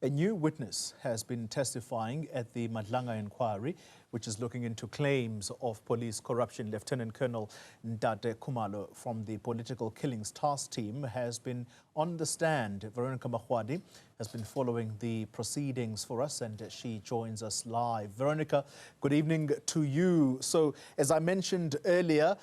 A new witness has been testifying at the Madlanga inquiry, which is looking into claims of police corruption. Lt-Col Ntate Khumalo from the Political Killings Task Team has been on the stand. Veronica Makhoali has been following the proceedings for us, and she joins us live. Veronica, good evening to you. So, as I mentioned earlier,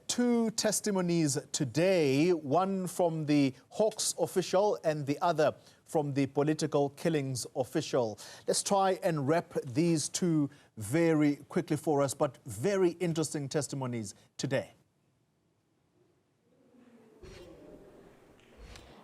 two testimonies today, one from the Hawks official and the other from the political killings official. Let's try and wrap these two very quickly for us, but very interesting testimonies today.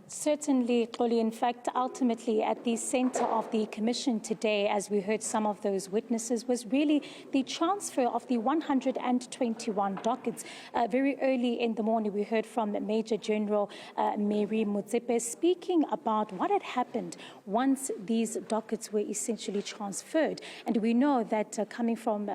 Certainly, Xoli. In fact, ultimately at the center of the commission today, as we heard some of those witnesses, was really the transfer of the 121 dockets. Very early in the morning, we heard from Major General Mary Motsepe speaking about what had happened once these dockets were essentially transferred. And we know that coming from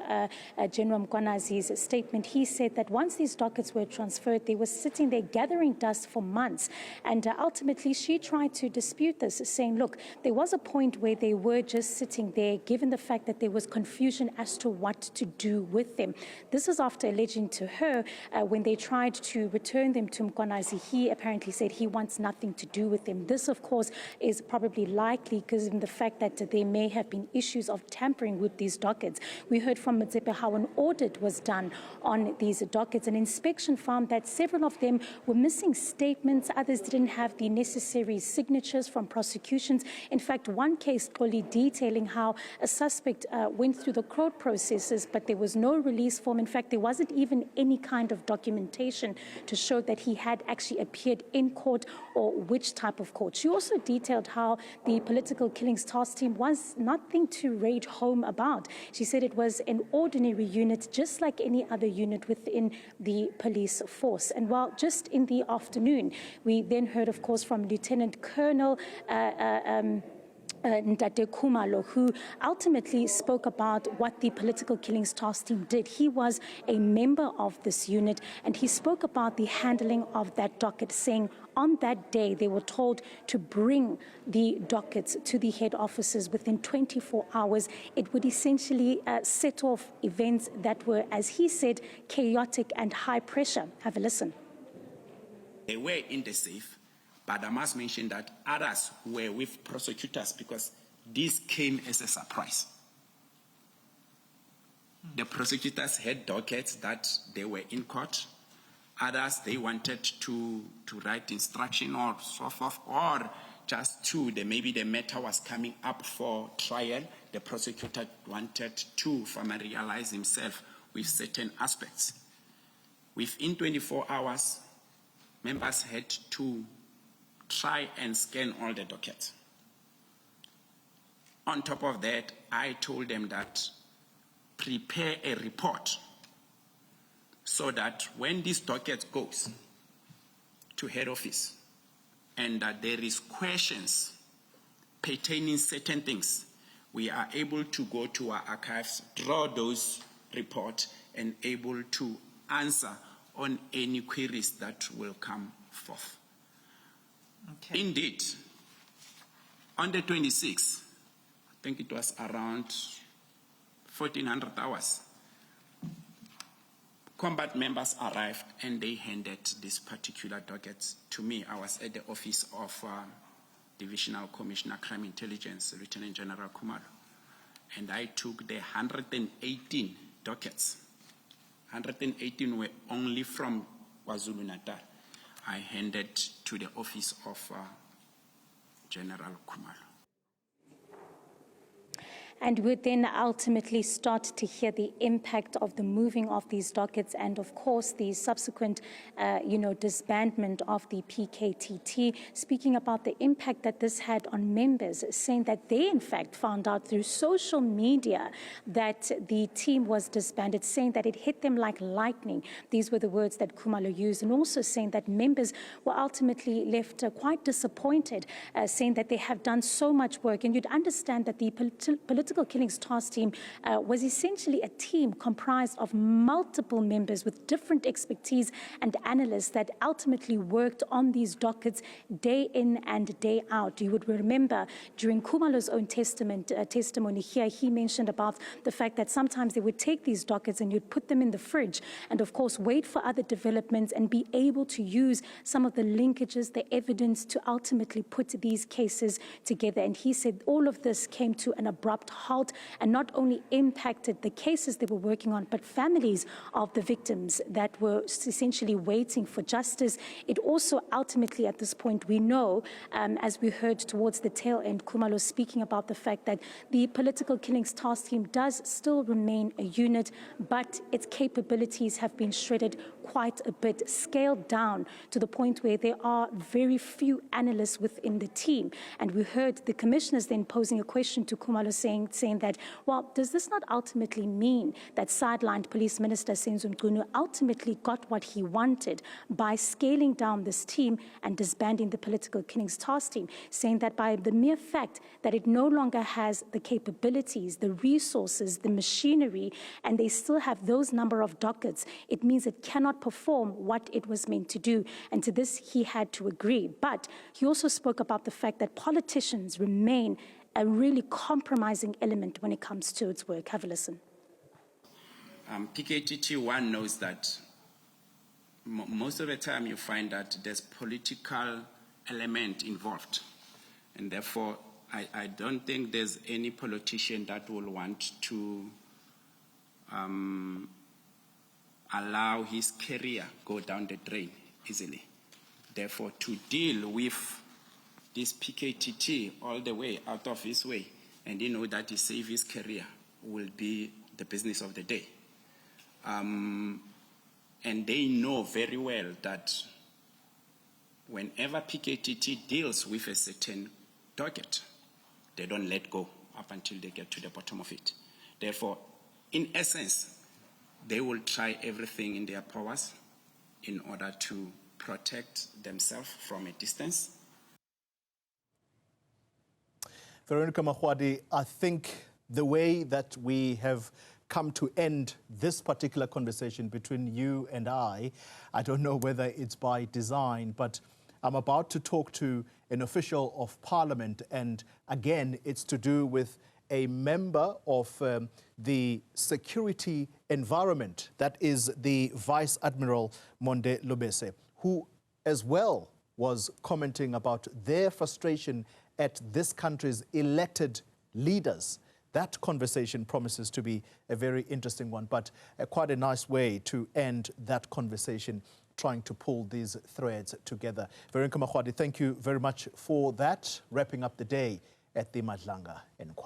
General Mkwanazi's statement, he said that once these dockets were transferred, they were sitting there gathering dust for months. And ultimately, she tried to dispute this, saying, look, there was a point where they were just sitting there, given the fact that there was confusion as to what to do with them. This is after alleging to her when they tried to return them to Mkwanazi, he apparently said he wants nothing to do with them. This, of course, is probably likely because of the fact that there may have been issues of tampering with these dockets. We heard from Motsepe how an audit was done on these dockets. An inspection found that several of them were missing statements, others didn't have the necessary signatures from prosecutions. In fact, one case only detailing how a suspect went through the court processes, but there was no release form. In fact, there wasn't even any kind of documentation to show that he had actually appeared in court or which type of court. She also detailed how the Political Killings Task Team was nothing to rage home about. She said it was an ordinary unit, just like any other unit within the police force. And while just in the afternoon, we then heard, of course, from Lieutenant Colonel Ntate Khumalo, who ultimately spoke about what the Political Killings Task Team did. He was a member of this unit, and he spoke about the handling of that docket, saying on that day they were told to bring the dockets to the head offices within 24 hours. It would essentially set off events that were, as he said, chaotic and high pressure. Have a listen. They were in the safe, but I must mention that others were with prosecutors because this came as a surprise. The prosecutors had dockets that they were in court. Others, they wanted to write instruction or so forth, or just maybe the matter was coming up for trial. The prosecutor wanted to familiarize himself with certain aspects. Within 24 hours, members had to try and scan all the dockets. On top of that, I told them that prepare a report so that when this docket goes to head office and that there is questions pertaining certain things, we are able to go to our archives, draw those reports, and able to answer on any queries that will come forth. Okay. Indeed, on the 26th, I think it was around 1400 hours, combat members arrived and they handed this particular docket to me. I was at the office of Divisional Commissioner Crime Intelligence, Lieutenant General Khumalo, and I took the 118 dockets. 118 were only from KwaZulu-Natal. I handed to the office of General Khumalo. And we then ultimately start to hear the impact of the moving of these dockets and, of course, the subsequent, disbandment of the PKTT, speaking about the impact that this had on members, saying that they, in fact, found out through social media that the team was disbanded, saying that it hit them like lightning. These were the words that Khumalo used, and also saying that members were ultimately left quite disappointed, saying that they have done so much work. And you'd understand that the political political killings task team was essentially a team comprised of multiple members with different expertise and analysts that ultimately worked on these dockets day in and day out. You would remember during Khumalo's own testimony here, he mentioned about the fact that sometimes they would take these dockets and you'd put them in the fridge and, of course, wait for other developments and be able to use some of the linkages, the evidence to ultimately put these cases together. And he said all of this came to an abrupt halt and not only impacted the cases they were working on, but families of the victims that were essentially waiting for justice. It also ultimately, at this point, we know, as we heard towards the tail end, Khumalo speaking about the fact that the political killings task team does still remain a unit, but its capabilities have been shredded quite a bit, scaled down to the point where there are very few analysts within the team. And we heard the commissioners then posing a question to Khumalo saying that, well, does this not ultimately mean that sidelined Police Minister Senzo Mchunu ultimately got what he wanted by scaling down this team and disbanding the political killings task team, saying that by the mere fact that it no longer has the capabilities, the resources, the machinery, and they still have those number of dockets, it means it cannot perform what it was meant to do. And to this, he had to agree. But he also spoke about the fact that politicians remain a really compromising element when it comes to its work. Have a listen. PKTT, one knows that most of the time you find that there's political element involved. And therefore, I don't think there's any politician that will want to allow his career go down the drain easily. Therefore, to deal with this PKTT all the way out of his way, and you know that he save his career, will be the business of the day. And they know very well that whenever PKTT deals with a certain docket, they don't let go up until they get to the bottom of it. Therefore, in essence, they will try everything in their powers in order to protect themselves from a distance. Veronica Makhoali, I think the way that we have come to end this particular conversation between you and I don't know whether it's by design, but I'm about to talk to an official of parliament, and again, it's to do with a member of the security environment, that is the Vice Admiral Monde Lobese, who as well was commenting about their frustration at this country's elected leaders. That conversation promises to be a very interesting one, but quite a nice way to end that conversation, trying to pull these threads together. Veronica Makhoali, thank you very much for that, wrapping up the day at the Madlanga Inquiry.